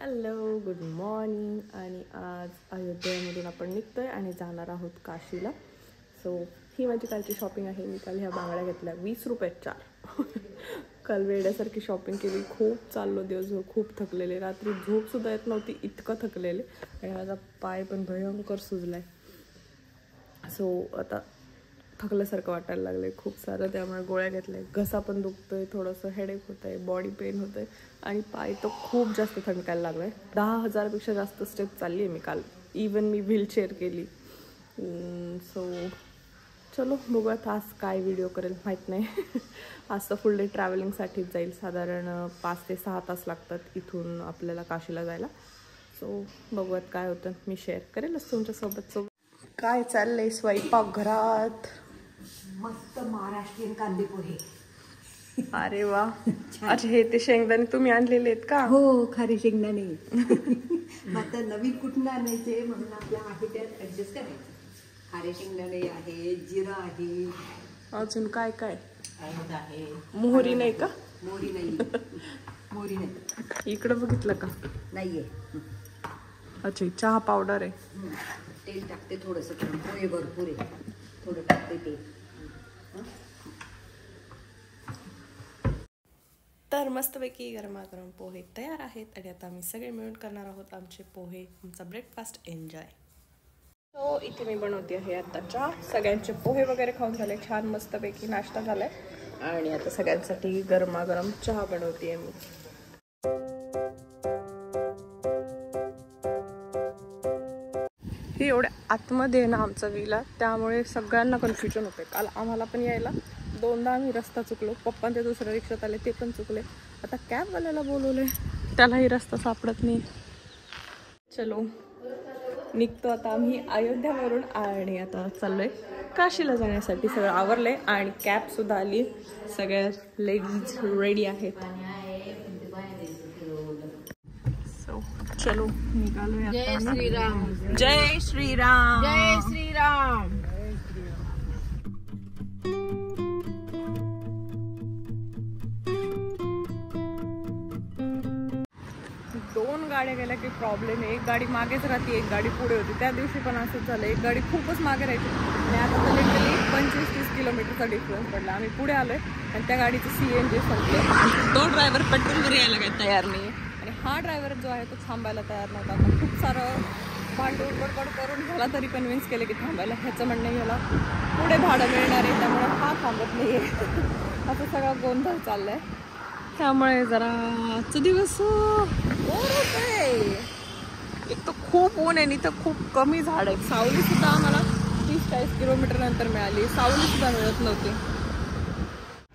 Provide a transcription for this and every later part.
Hello, good morning. आणि आज अयोध्येमधून आपण निघतोय आणि जाणार आहोत काशीला. सो ही माझी कालची शॉपिंग आहे. मी काल ह्या बांगड्या घेतल्या 20 रुपयात 4. काल वेड्यासारखी शॉपिंग केली. खूप चाललो दिवसभर, खूप थकलेले. रात्री झोपसुद्धा येत नव्हती, इतकं थकलेले. आणि माझा पाय पण भयंकर सुजलाय. सो आता थकल्यासारखं वाटायला लागले खूप सारं, त्यामुळे गोळ्या घेतल्या. घसा पण दुखतोय, थोडंसं हेडेक होत आहे, बॉडी पेन होत आहे आणि पाय तर खूप जास्त थंकायला लागलाय. 10,000पेक्षा जास्त स्टेप चालली आहे मी काल. इवन मी व्हीलचेअर केली. सो चलो बघूयात आज काय व्हिडिओ करेल माहीत नाही. आज तर फुल डे ट्रॅव्हलिंगसाठीच जाईल. साधारण 5 ते 6 तास लागतात इथून आपल्याला काशीला जायला. सो बघूयात काय होतं, मी शेअर करेलच तुमच्यासोबत. काय चाललंय स्वयंपाक घरात? मस्त महाराष्ट्रीयन कांदे पोहे. अरे वा. अच्छा, हे ते शेंगदाणे तुम्ही आणलेले आहेत का? हो, खारे शेंगदाणे. आता नवीन कुठून आणायचे म्हणून आपल्या आहे त्यात ऍडजस्ट करायचं. खारे शेंगदाणे आहे, जिरा आहे, अजून काय काय आहे. मोहरी नाही का? मोहरी नाही. मोहरी नाही. इकडं बघितलं का? नाहीये. अच्छा, चहा पावडर आहे. तेल टाकते थोडंसं, पोहे भरपूर आहे, थोडं टाकते तेल. तर मस्तपैकी गरमागरम पोहे तयार आहेत आणि आता आम्ही सगळे मिळून करणार आहोत आमचे पोहे, आमचा ब्रेकफास्ट एन्जॉय. सो इथे मी बनवते आहे आता चहा. सगळ्यांचे पोहे वगैरे खाऊन झाले, छान मस्तपैकी नाश्ता झालाय आणि आता सगळ्यांसाठी गरमागरम चहा बनवते मी. हे एवढ्या आतमध्ये आहे ना आमचा विला, त्यामुळे सगळ्यांना कन्फ्युजन होते. काल आम्हाला पण यायला 2दा आम्ही रस्ता चुकलो. पप्पा ते दुसऱ्या रिक्षात आले, ते पण चुकले. आता कॅबवाल्याला बोलवले, त्यालाही रस्ता सापडत नाही. चलो निघतो आता आम्ही अयोध्यावरून आणि आता चाललोय काशीला जाण्यासाठी. सगळं आवरलंय आणि कॅब सुद्धा आली. सगळ्या लेडीज रेडी आहेत. चलो निघालोय. जय श्रीराम. जय श्रीराम. जय श्रीराम. 2 गाड्या गेल्या की प्रॉब्लेम आहे. एक गाडी मागेच राहते, एक गाडी पुढे होती. त्या दिवशी पण असंच झालं, एक गाडी खूपच मागे राहायची आणि आता तर लिटरली 25-30 किलोमीटरचा डिफरन्स पडला. आम्ही पुढे आलोय आणि त्या गाडीचं CNG संपलं. तो ड्रायव्हर पेट्रोलवर यायला काही तयार नाही आणि हा ड्रायव्हर जो आहे तो थांबायला तयार नव्हता. आता खूप सारं भांडून बडबड करून ह्याला तरी कन्व्हिन्स केले की थांबायला. ह्याचं म्हणणं ह्याला पुढे भाडं मिळणार आहे, त्यामुळे हा थांबत नाही आहे. असं सगळा गोंधळ चाललाय. त्यामुळे जरा आजचा दिवस एक तर खूप ऊन आहे आणि तर खूप कमी झाड आहेत. सावली सुद्धा आम्हाला 30-40 किलोमीटर नंतर मिळाली. सावली सुद्धा मिळत नव्हती.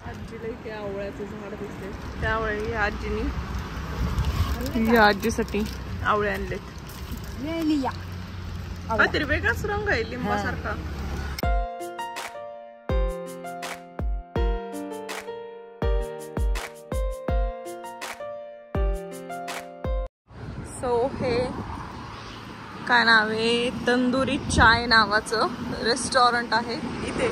आजीला इथे आवळ्याचं झाड दिसते, त्यामुळे या आजीनी या आजीसाठी आवळे आणलेत. तरी वेगळाच रंग आहे लिंबासारखा. सो हे काय नाव आहे, तंदुरी चाय नावाचं रेस्टॉरंट आहे इथे.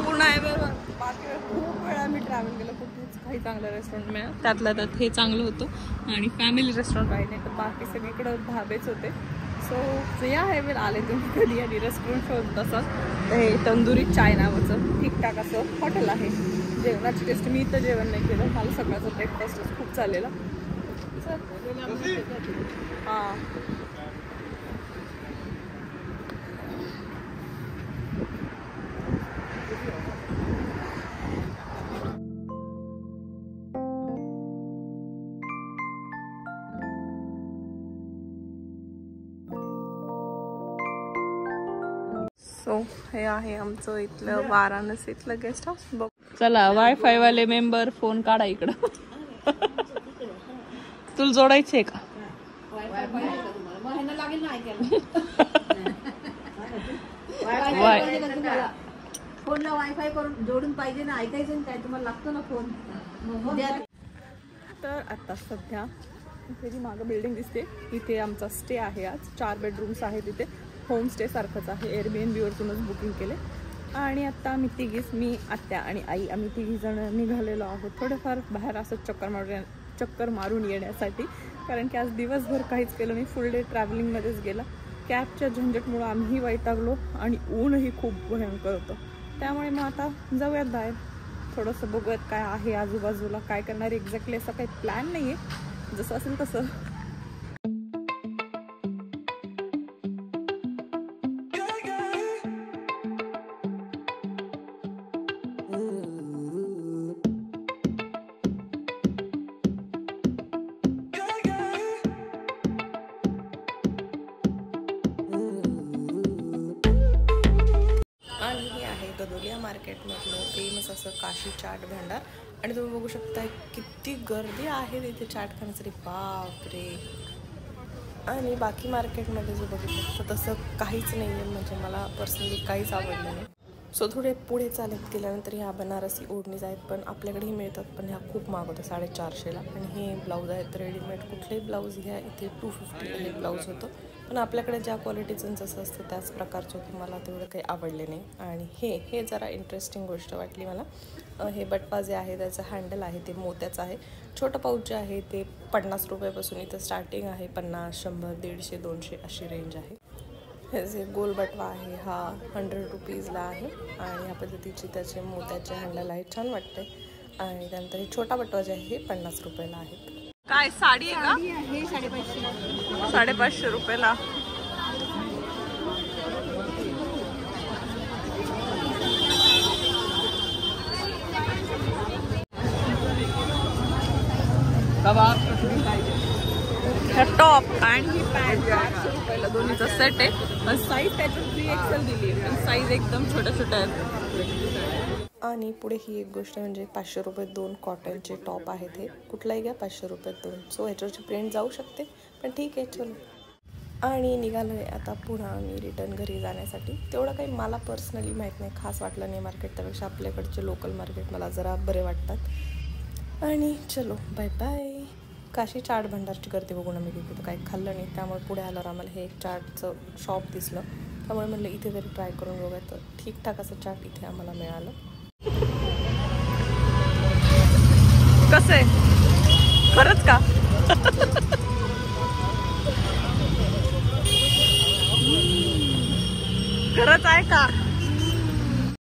पूर्ण आहे बरोबर. बाकी खूप वेळा मी ट्रॅव्हल केलं, कुठेच काही चांगलं रेस्टॉरंट मिळालं. त्यातल्या त्यात हे चांगलं होतं आणि फॅमिली रेस्टॉरंट आहे, नाही तर बाकी सगळीकडं धाबेच होते. सो या हे वेळ आले तुम्ही कधी आणि रेस्टॉरंट शोधत असाल तर हे तंदुरी चाय नावाचं ठीकठाक असं हॉटेल आहे. जेवणाची टेस्ट, मी इथं जेवण नाही केलं, मला सकाळचं ब्रेकफास्टच खूप चाललेला. हां सो हे आहे आमचं इथलं वाराणसीतलं गेस्ट हाऊस. बघ चला, वायफाय वाले मेंबर फोन काढा इकडं. तुला जोडायचे का? फोनला वायफाय करून जोडून पाहिजे ना, ऐकायचं काय तुम्हाला लागतो ना फोन. तर आता सध्या इथे जी मागं बिल्डिंग दिसते इथे आमचा स्टे आहे. आज 4 बेडरूम्स आहेत इथे. होमस्टे सारखंच आहे. एअरबीएनबीवरतूनच बुकिंग केले आणि आता आम्ही तिघीच, मी, आत्या आणि आई, आम्ही 3 जण निघालेलो आहोत थोडंफार बाहेर असं चक्कर मारून येण्यासाठी. कारण की आज दिवसभर काहीच केलं नाही, फुल डे ट्रॅव्हलिंगमध्येच गेला. कॅबच्या झंझटमुळं आम्हीही वैतागलो आणि ऊनही खूप भयंकर होतं. त्यामुळे मग आता जाऊयात बाहेर, थोडंसं बघूयात काय आहे आजूबाजूला, काय करणार एक्झॅक्टली असं काही प्लॅन नाही आहे, जसं असेल तसं. गदोलिया मार्केटमधलं फेमस असं काशी चाट भंडार. आणि तुम्ही बघू शकता किती गर्दी आहे तिथे चाट खाण्यासाठी, बापरे. आणि बाकी मार्केटमध्ये जो बघू शकतो तसं काहीच नाही आहे, म्हणजे मला पर्सनली काहीच आवडलं नाही. सो थोडे पुढे चालत गेल्यानंतर ह्या बनारसी ओढणीज आहेत, पण आपल्याकडेही मिळतात, पण ह्या खूप महाग होत्या 450ला. आणि हे ब्लाऊज आहेत रेडीमेड, कुठलेही ब्लाऊज घ्या इथे 250ला हे ब्लाऊज होतं. पण आपल्याकडे ज्या क्वालिटीचं जसं असतं त्याच प्रकारचं होतं, मला तेवढं काही आवडले नाही. आणि हे जरा इंटरेस्टिंग गोष्ट वाटली मला. हे बटवा जे आहे त्याचं हँडल आहे ते मोत्याचं आहे. छोटं पाऊच जे आहे ते 50 रुपयापासून इथं स्टार्टिंग आहे, 50, 100, 150, 200 अशी रेंज आहे. हे जे गोल बटवा आहे हा 100 रुपीजला आहे आणि ह्या पद्धतीचे त्याचे मोत्याचे हँडल आहे, छान वाटते. आणि त्यानंतर हे छोटा बटवा जे आहे हे 50 रुपयाला आहे. काय साडी आहे का? 550 रुपयाला. टॉप आणि ही पॅन्ट 400 रुपयाला दोन्हीचा सेट आहे. साईज त्याच्यात 3XL दिली आहे, पण साईज एकदम छोट्या छोट्या आहेत. आणि पुढे ही एक गोष्ट म्हणजे 500 रुपये 2 कॉटनचे टॉप आहेत. हे कुठलाही घ्या 500 रुपये 2. सो ह्याच्यावरची प्रिंट जाऊ शकते, पण ठीक आहे चलो. आणि निघालो आहे आता पुन्हा मी रिटर्न घरी जाण्यासाठी. तेवढं काही मला पर्सनली माहीत नाही, खास वाटलं नाही मार्केट, त्यापेक्षा आपल्याकडचे लोकल मार्केट मला जरा बरे वाटतात. आणि चलो बाय बाय. काशी चाट भंडारची गर्दी बघून आम्ही तिथं काही खाल्लं नाही, त्यामुळे पुढे आल्यावर आम्हाला हे एक चाटचं शॉप दिसलं, त्यामुळे म्हणलं इथे तरी ट्राय करून बघूया. तर ठीकठाक असं चाट इथे आम्हाला मिळालं. कसं आहे खरंच का? खरंच आहे का?